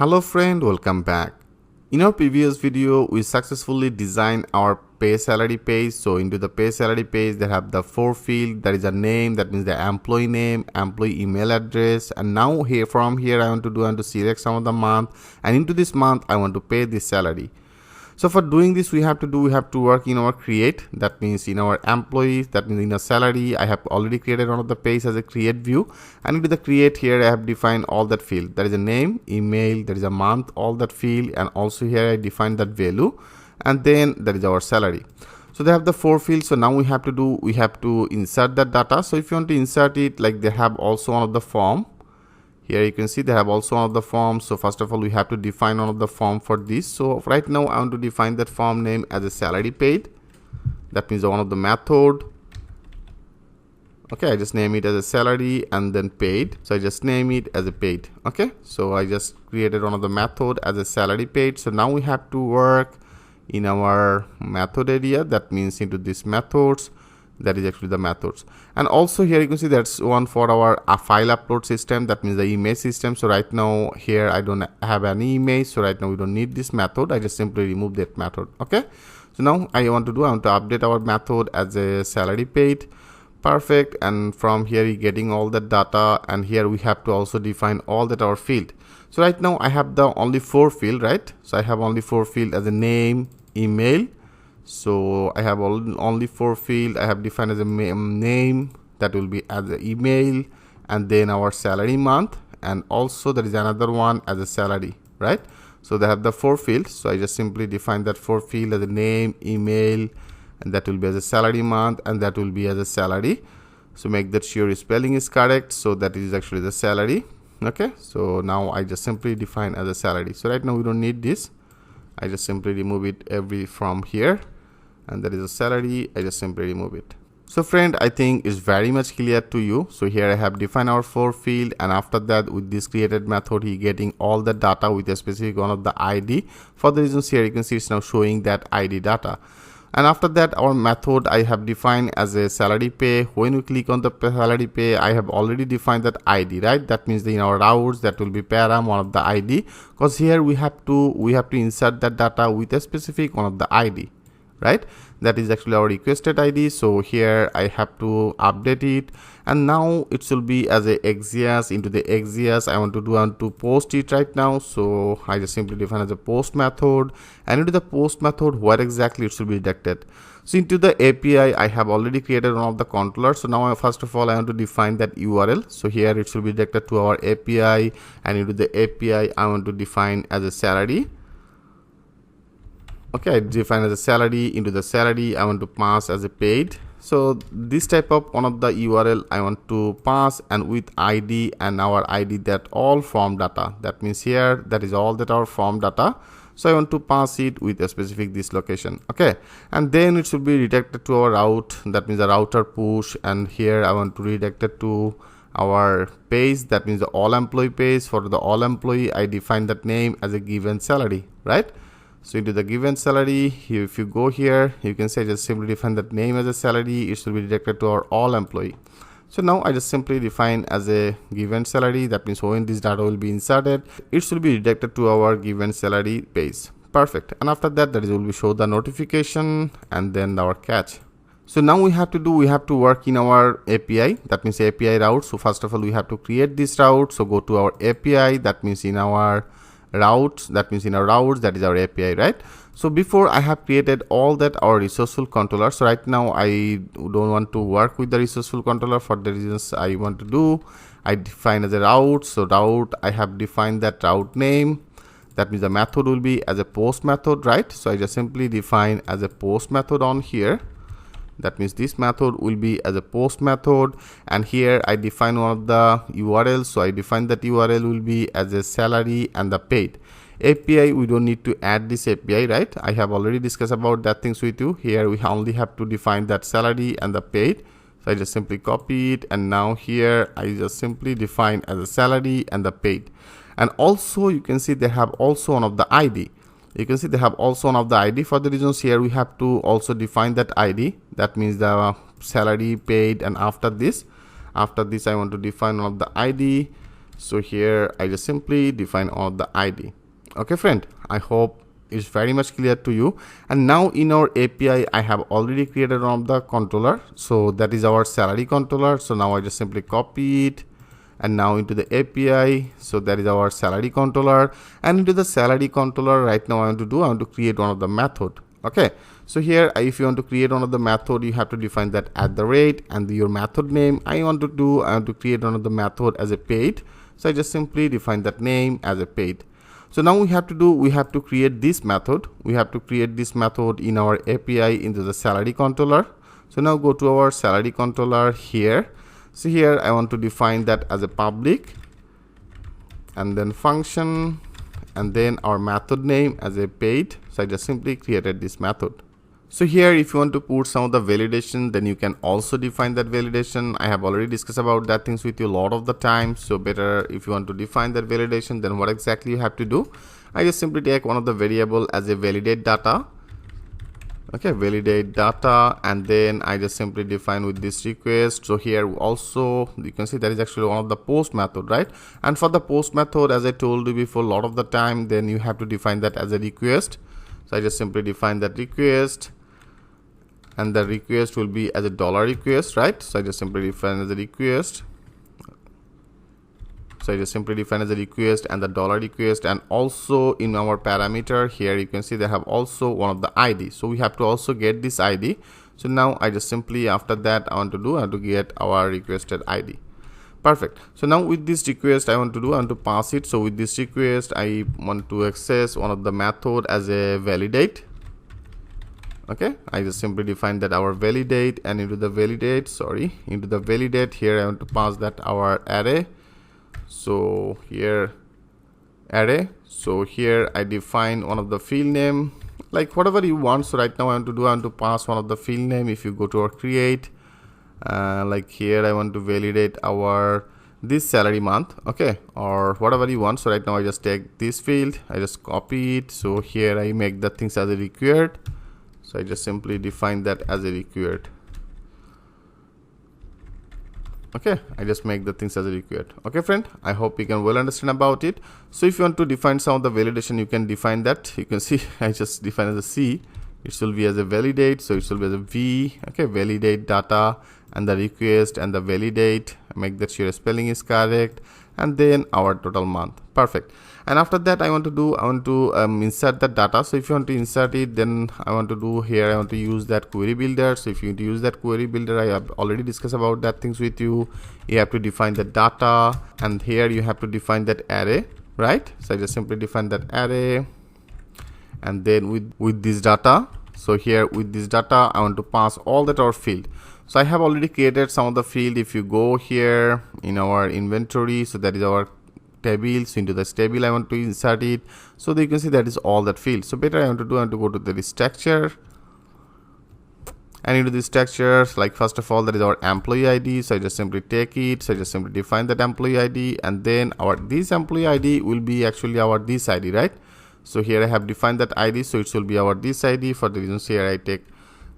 Hello friend, welcome back. In our previous video, we successfully designed our pay salary page. So into the pay salary page, they have the four field. There is a name, that means the employee name, employee email address. And now from here, I want to select some of the month. And into this month, I want to pay this salary. So for doing this, we have to work in our create. That means in our employees, that means in a salary, I have already created one of the page as a create view. And into the create here, I have defined all that field. There is a name, email, there is a month, all that field. And also here I defined that value. And then there is our salary. So they have the four fields. So now we have to insert that data. So if you want to insert it, like they have also one of the form. Here you can see they have also one of the forms. So first of all, we have to define one of the form for this. So right now I want to define that form name as a salary paid. That means one of the method. Okay, I just name it as a salary and then paid. So I just name it as a paid. Okay, so I just created one of the method as a salary paid. So now we have to work in our method area. That means into this methods. That is actually the methods. And also here you can see that's one for our file upload system. That means the image system. So right now here I don't have any image. So right now we don't need this method. I just simply remove that method. Okay. So now I want to update our method as a salary paid. Perfect. And from here you're getting all the data. And here we have to also define all that our field. So right now I have the only four field, right? So I have only four field as a name, email. So I have only four field. I have defined as a name, that will be as an email, and then our salary month, and also there is another one as a salary, right? So they have the four fields. So I just simply define that four field as a name, email, and that will be as a salary month, and that will be as a salary. So make that sure your spelling is correct. So that is actually the salary. Okay, so now I just simply define as a salary. So right now we don't need this. I just simply remove it from here. And that is a salary. I just simply remove it. So friend, I think it's very much clear to you. So here I have defined our four field, and after that with this created method, he getting all the data with a specific one of the ID. For the reasons here you can see it's now showing that ID data. And after that our method I have defined as a salary pay. When we click on the salary pay, I have already defined that ID, right? That means in our routes that will be param one of the ID, because here we have to insert that data with a specific one of the ID. Right, that is actually our requested ID. So here I have to update it, and now it will be as a Axios. Into the Axios I want to post it right now. So I just simply define as a post method, and into the post method where exactly it should be redirected. So into the API I have already created one of the controllers. So now first of all I want to define that URL. So here it should be directed to our API, and into the API I want to define as a salary. Okay, I define as a salary. Into the salary I want to pass as a paid. So this type of one of the URL I want to pass, and with ID and our ID, that all form data. That means here that is all that our form data. So I want to pass it with a specific this location. Okay, and then it should be redirected to our route. That means the router push, and here I want to redirect it to our page. That means the all employee page. For the all employee I define that name as a given salary, right? So into the given salary, if you go here, you can say just simply define that name as a salary. It should be redirected to our all employee. So now I just simply define as a given salary. That means when this data will be inserted, it should be redirected to our given salary page. Perfect. And after that, will be show the notification and then our catch. So now we have to work in our API. That means API route. So first of all, we have to create this route. So go to our API. That means in our routes, that means in our routes, that is our API, right? So before I have created all that our resourceful controller. So right now I don't want to work with the resourceful controller. For the reasons I want to do, I define as a route. So route, I have defined that route name. That means the method will be as a post method, right? So I just simply define as a post method on here. That means this method will be as a post method, and here I define one of the URLs. So I define that URL will be as a salary and the paid. API, we don't need to add this API, right? I have already discussed about that things with you. Here we only have to define that salary and the paid. So I just simply copy it, and now here I just simply define as a salary and the paid. And also you can see they have also one of the ID. You can see they have also one of the ID. For the reasons here we have to also define that ID. That means the salary paid, and after this I want to define one of the ID. So here I just simply define all the ID. Okay friend, I hope it's very much clear to you. And now in our API I have already created one of the controller, so that is our salary controller. So now I just simply copy it and now into the API, so that is our salary controller, and into the salary controller right now I want to create one of the method. Okay, so here if you want to create one of the method, you have to define that @ and your method name. I want to create one of the method as a paid, so I just simply define that name as a paid. So now we have to create this method. We have to create this method in our API into the salary controller. So now go to our salary controller here. So here I want to define that as a public, and then function, and then our method name as a paid. So I just simply created this method. So here if you want to put some of the validation, then you can also define that validation. I have already discussed about that things with you a lot of the time. So better if you want to define that validation, then what exactly you have to do, I just simply take one of the variable as a validate data. Okay, validate data, and then I just simply define with this request. So here also you can see that is actually one of the post method, right? And for the post method, as I told you before a lot of the time, then you have to define that as a request. So I just simply define that request, and the request will be as a $request, right? So I just simply define as a request. So I just simply define as a request and the $request, and also in our parameter here you can see they have also one of the ID. So we have to also get this ID. So now I just simply after that I want to get our requested ID. Perfect. So now with this request I want to pass it. So with this request I want to access one of the method as a validate. Okay, I just simply define that our validate, and into the validate here I want to pass that our array. So here array, so here I define one of the field name, like whatever you want. So right now I want to pass one of the field name. If you go to our create, like here I want to validate our this salary month, okay, or whatever you want. So right now I just take this field, I just copy it. So here I make the things as a required. So I just simply define that as a required. Okay, I just make the things as a required. Okay friend, I hope you can well understand about it. So if you want to define some of the validation, you can define that. You can see I just define as a C, it will be as a validate, so it will be as a V. Okay, validate data and the request and the validate, make that your spelling is correct, and then our total month. Perfect. And after that I want to insert the data. So if you want to insert it, then I want to use that query builder. So if you want to use that query builder, I have already discussed about that things with you. You have to define the data, and here you have to define that array, right? So I just simply define that array, and then with this data, so here with this data I want to pass all that our field. So I have already created some of the field. If you go here in our inventory, so that is our table. So into this table I want to insert it, so that you can see that is all that field. So better I want to go to the structure, and into the structures, like first of all that is our employee ID. So I just simply take it, so I just simply define that employee ID, and then this employee ID will be actually our this ID, right? So here I have defined that ID, so it will be our this ID. For the reasons here I take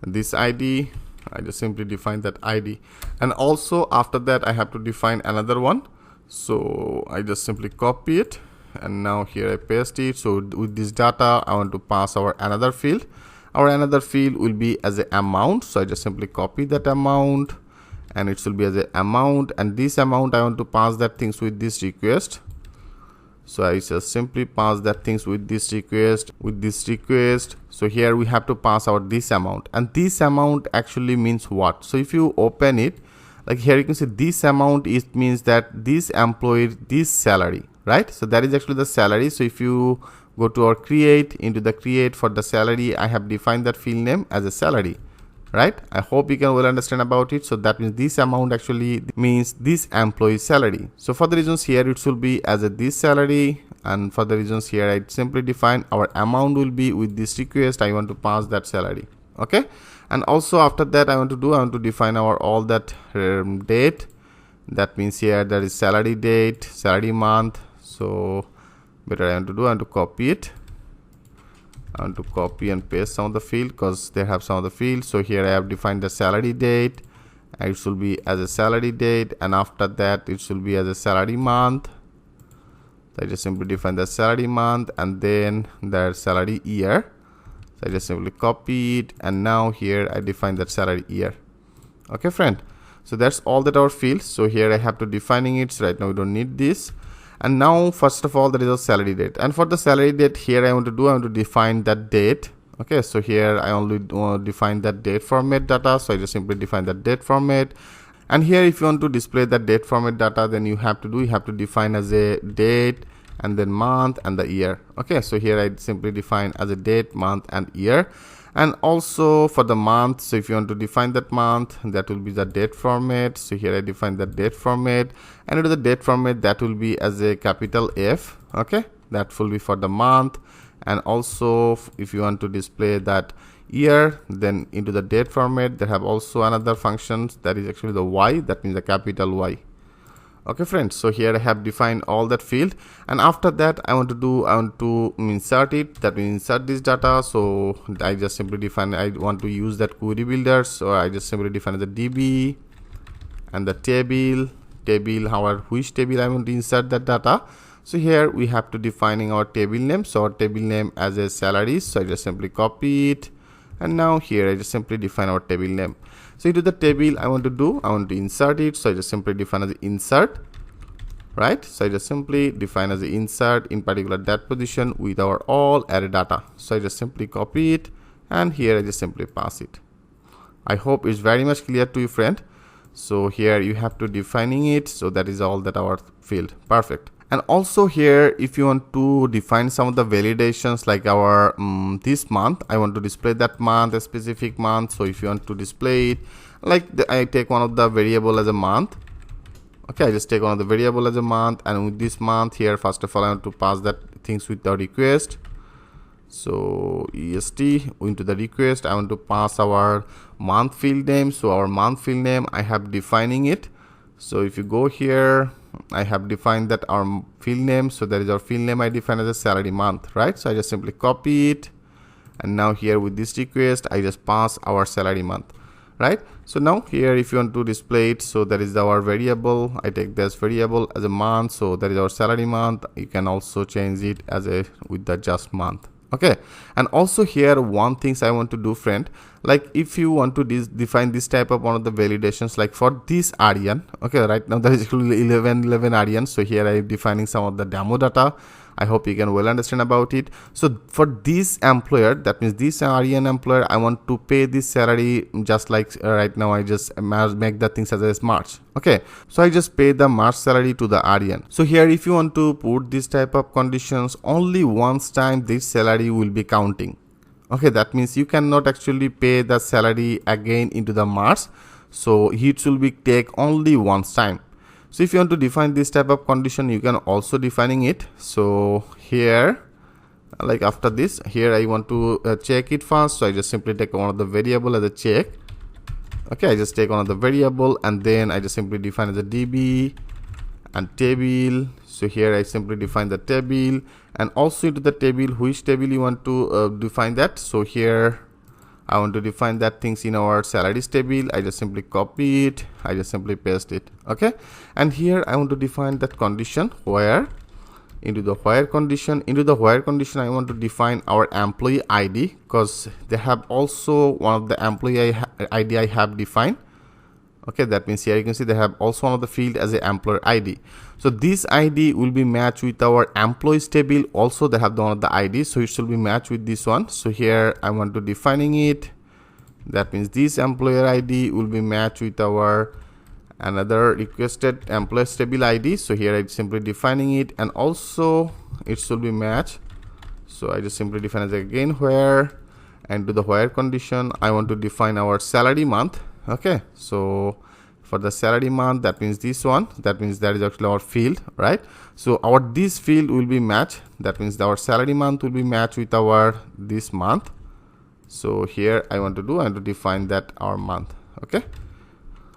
this ID, I just simply define that ID, and also after that I have to define another one. So I just simply copy it, and now here I paste it. So with this data I want to pass our another field. Our another field will be as an amount. So I just simply copy that amount, and it will be as an amount, and this amount I want to pass that things with this request. So I just simply pass that things with this request. So here we have to pass out this amount, and this amount actually means what? So if you open it, like here you can see this amount, it means that this employee, this salary, right? So that is actually the salary. So if you go to our create, into the create for the salary, I have defined that field name as a salary, right? I hope you can well understand about it. So that means this amount actually means this employee salary. So for the reasons here it will be as a this salary, and for the reasons here I simply define our amount will be with this request. I want to pass that salary. Okay, and also after that I want to define our all that date. That means here that is salary date, salary month. So better I want to copy it. I want to copy and paste some of the field, because they have some of the fields. So here I have defined the salary date, and it will be as a salary date, and after that it will be as a salary month. So I just simply define the salary month and then the salary year. So I just simply copy it, and now here I define that salary year. Okay friend, so that's all that our field. So here I have to defining it. So right now we don't need this. And now first of all, there is a salary date, and for the salary date here I want to define that date. Okay, so here I only define that date format data, so I just simply define that date format. And here if you want to display that date format data, then you have to define as a date and then month and the year. Okay, so here I simply define as a date, month and year. And also for the month, so if you want to define that month, that will be the date format. So here I define the date format, and into the date format that will be as a capital F. Okay, that will be for the month. And also if you want to display that year, then into the date format they have also another functions, that is actually the Y, that means the capital Y. Okay friends, so here I have defined all that field, and after that I want to insert it, that will insert this data. So I just simply define, I want to use that query builder, so I just simply define the DB and the table, which table I want to insert that data. So here we have to defining our table name, so our table name as a salaries. So I just simply copy it, and now here I just simply define our table name. So into the table I want to insert it, so I just simply define as the insert, right? So I just simply define as the insert in particular that position with our all array data. So I just simply copy it, and here I just simply pass it. I hope it's very much clear to you friend. So here you have to defining it, so that is all that our field. Perfect. And also here if you want to define some of the validations, like our this month, I want to display that month, a specific month. So if you want to display it, like I take one of the variable as a month. Okay, I just take one of the variable as a month, and with this month here, first of all I want to pass that things with the request. So est into the request I want to pass our month field name. So our month field name I have defining it. So if you go here, I have defined that our field name, so that is our field name I define as a salary month, right? So I just simply copy it, and now here with this request I just pass our salary month, right? So now here if you want to display it, so that is our variable, I take this variable as a month, so that is our salary month. You can also change it as a with the just month. Okay, and also here one things I want to do friend, like if you want to define this type of one of the validations, like for this Aryan, okay, right now there is actually 11 Aryan. So here I am defining some of the demo data. I hope you can well understand about it. So for this employer, that means this Aryan employer, I want to pay this salary just like right now I just make the things as March. Okay, so I just pay the March salary to the Aryan. So here if you want to put this type of conditions, only once time this salary will be counting. Okay, that means you cannot actually pay the salary again into the March. So it will be take only once time. So if you want to define this type of condition, you can also defining it. So here, like after this, here I want to check it first. So I just simply take one of the variable as a check. Okay, I just take one of the variable, and then I just simply define as a DB and table. So here I simply define the table, and also into the table, which table you want to define that. So here I want to define that things in our salaries table. I just simply copy it, I just simply paste it. Okay, and here I want to define that condition where into the where condition. Into the where condition I want to define our employee ID, because they have also one of the employee ID I have defined. Okay, that means here you can see they have also one of the field as a employer ID. So this ID will be matched with our employees table. Also they have one of the ID, so it should be matched with this one. So here I want to defining it. That means this employer ID will be matched with our another requested employees table ID. So here I simply defining it, and also it should be matched. So I just simply define as again where, and to the where condition I want to define our salary month. Okay, so for the salary month, that means this one, that means that is actually our field, right? So our this field will be matched, that means our salary month will be matched with our this month. So here I want to define that our month. Okay,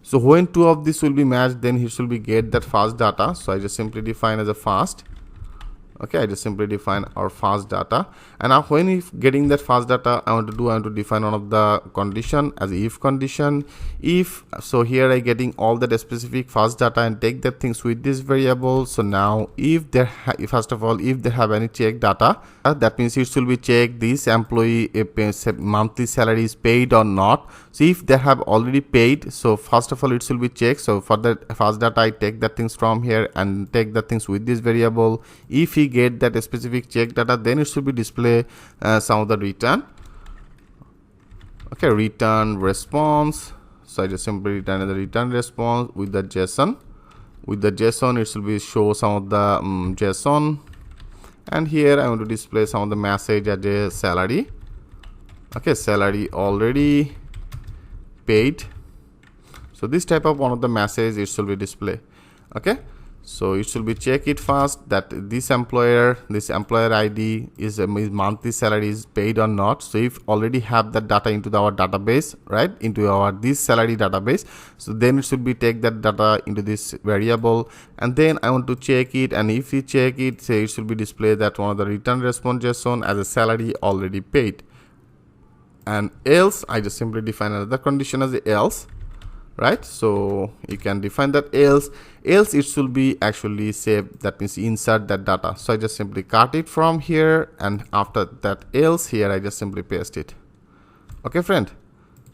so when two of this will be matched, then he should be get that first data. So I just simply define as a first. Okay, I just simply define our fast data, and now when if getting that fast data, I want to define one of the condition as if condition. If so, here I getting all that specific fast data and take that things with this variable. So now if there first of all, if they have any check data, that means it should be checked this employee monthly salary is paid or not. So if they have already paid, so first of all it should be checked. So for that fast data, I take the things from here and take the things with this variable. If he get that specific check data, then it should be display some of the return. Okay, return response. So I just simply return the return response with the JSON. With the JSON, it should be show some of the JSON, and here I want to display some of the message as a salary. Okay, salary already paid. So this type of one of the message it should be display. Okay, so it should be check it first that this employer ID is his monthly salary is paid or not. So if already have that data into our database, right, into our this salary database, so then it should be take that data into this variable, and then I want to check it, and if we check it, say it should be display that one of the return response JSON as a salary already paid. And else I just simply define another condition as the else, right? So you can define that else it should be actually save, that means insert that data. So I just simply cut it from here, and after that else here I just simply paste it. Okay friend,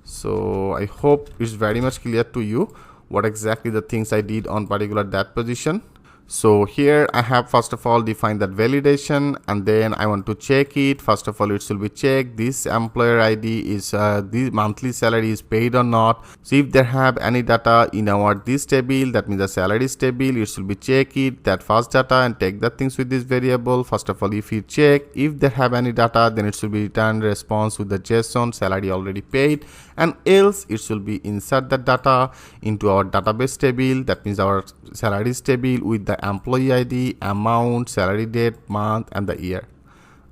so I hope it's very much clear to you what exactly the things I did on particular that position. So here I have first of all defined that validation, and then I want to check it. First of all, it should be checked this employer ID is the monthly salary is paid or not. So if there have any data in our this table, that means the salaries table, it should be check it that first data and take the things with this variable. First of all, if you check if they have any data, then it should be return response with the JSON salary already paid, and else it should be insert the data into our database table, that means our salaries table with the employee ID, amount, salary date, month, and the year.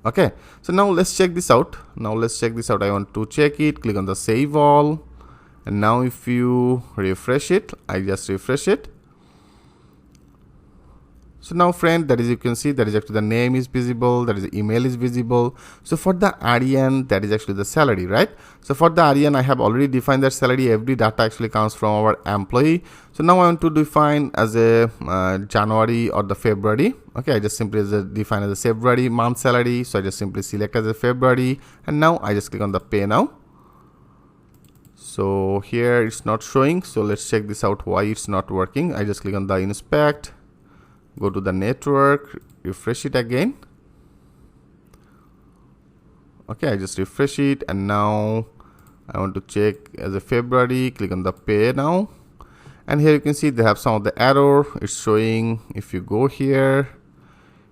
Okay, so now let's check this out. I want to check it. Click on the save all, and now if you refresh it, I just refresh it. So now friend, that is you can see that is actually the name is visible, that is the email is visible. So for the REN, that is actually the salary, right? So for the REN, I have already defined that salary. Every data actually comes from our employee. So now I want to define as a January or the February. Okay, I just simply define as a February month salary. So I just simply select as a February, and now I just click on the pay now. So here it's not showing. So let's check this out why it's not working. I just click on the inspect. Go to the network, refresh it again. Okay, I just refresh it, and now I want to check as a February. Click on the pay now, and here you can see they have some of the error. It's showing, if you go here,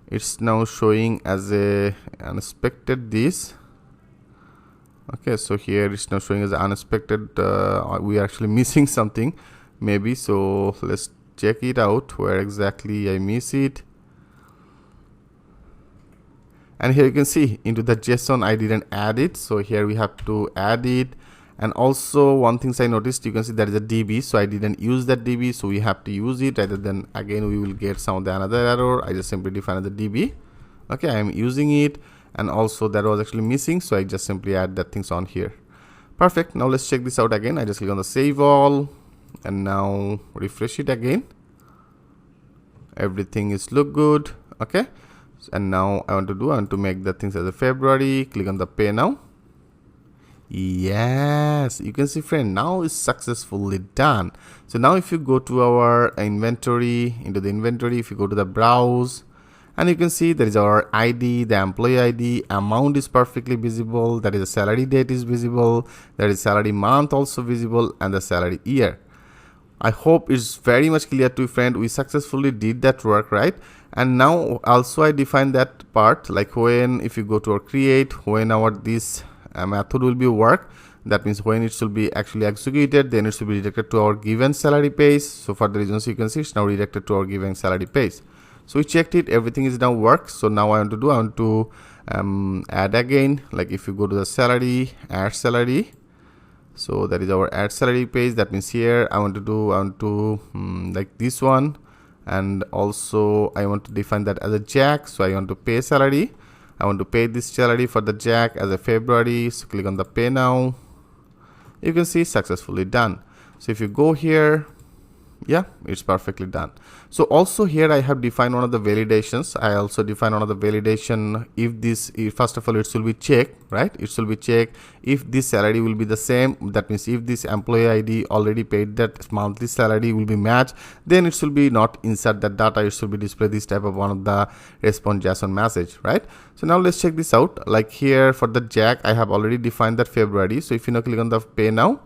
it's now showing as a unexpected this. Okay, so here it's now showing as unexpected. We are actually missing something maybe, so let's check it out where exactly I miss it. And here you can see into the JSON I didn't add it, so here we have to add it. And also one thing I noticed, you can see there is a DB, so I didn't use that DB, so we have to use it, rather than again we will get some of the another error. I just simply define the DB. Okay, I am using it, and also that was actually missing, so I just simply add that things on here. Perfect. Now let's check this out again. I just click on the save all, and now refresh it again. Everything is look good. Okay, and now I want to make the things as a February. Click on the pay now. Yes, you can see friend, now it's successfully done. So now if you go to our inventory, if you go to the browse, and you can see there is our ID, the employee ID, amount is perfectly visible, that is the salary date is visible, there is salary month also visible, and the salary year. I hope it's very much clear to you friend. We successfully did that work, right? And now also I define that part, like when, if you go to our create, when our this method will be work, that means when it should be actually executed, then it should be redirected to our given salary page. So for the reasons you can see, it's now redirected to our given salary page. So we checked it, everything is now work. So now I want to add again, like if you go to the salary, add salary. So that is our add salary page. That means here I want to like this one, and also I want to define that as a Jack. So I want to pay salary. I want to pay this salary for the Jack as a February. So click on the pay now. You can see successfully done. So if you go here, yeah, it's perfectly done. So also here I have defined one of the validations. I also define one of the validation. If first of all it should be checked, right? It should be checked if this salary will be the same. That means if this employee ID already paid that monthly salary will be matched, then it should be not insert that data. It should be display this type of one of the response JSON message, right? So now let's check this out. Like here for the Jack, I have already defined that February. So if you now click on the pay now,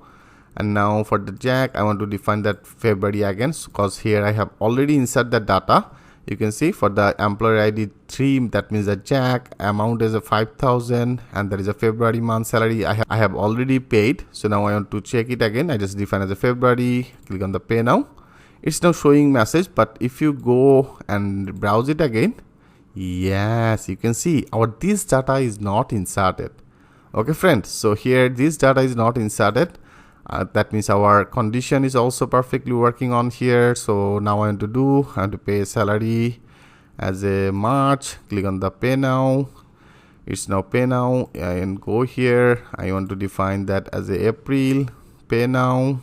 and now for the Jack, I want to define that February again, because here I have already inserted the data. You can see for the employer ID 3, that means the Jack amount is a 5,000, and there is a February month salary I have already paid. So now I want to check it again. I just define as a February, click on the pay now. It's now showing message, but if you go and browse it again, yes, you can see this data is not inserted. Okay friends, so here this data is not inserted. That means our condition is also perfectly working on here. So now I want to pay salary as a March. Click on the pay now. It's now pay now, and go here. I want to define that as a April, pay now.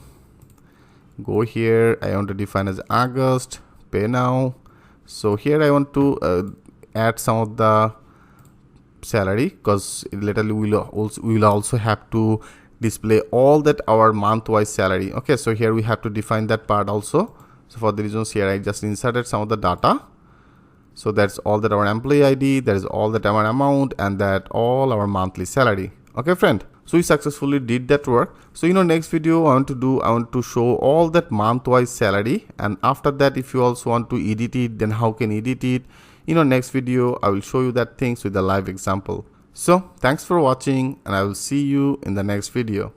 Go here. I want to define as August, pay now. So here I want to add some of the salary, because later we will also have to display all that our month-wise salary. Okay, so here we have to define that part also. So for the reasons here I just inserted some of the data. So that's all that our employee ID, that is all that our amount, and that all our monthly salary. Okay friend, so we successfully did that work. So next video I want to show all that month-wise salary, and after that if you also want to edit it, then how can edit it. Next video I will show you that things with a live example. So thanks for watching, and I will see you in the next video.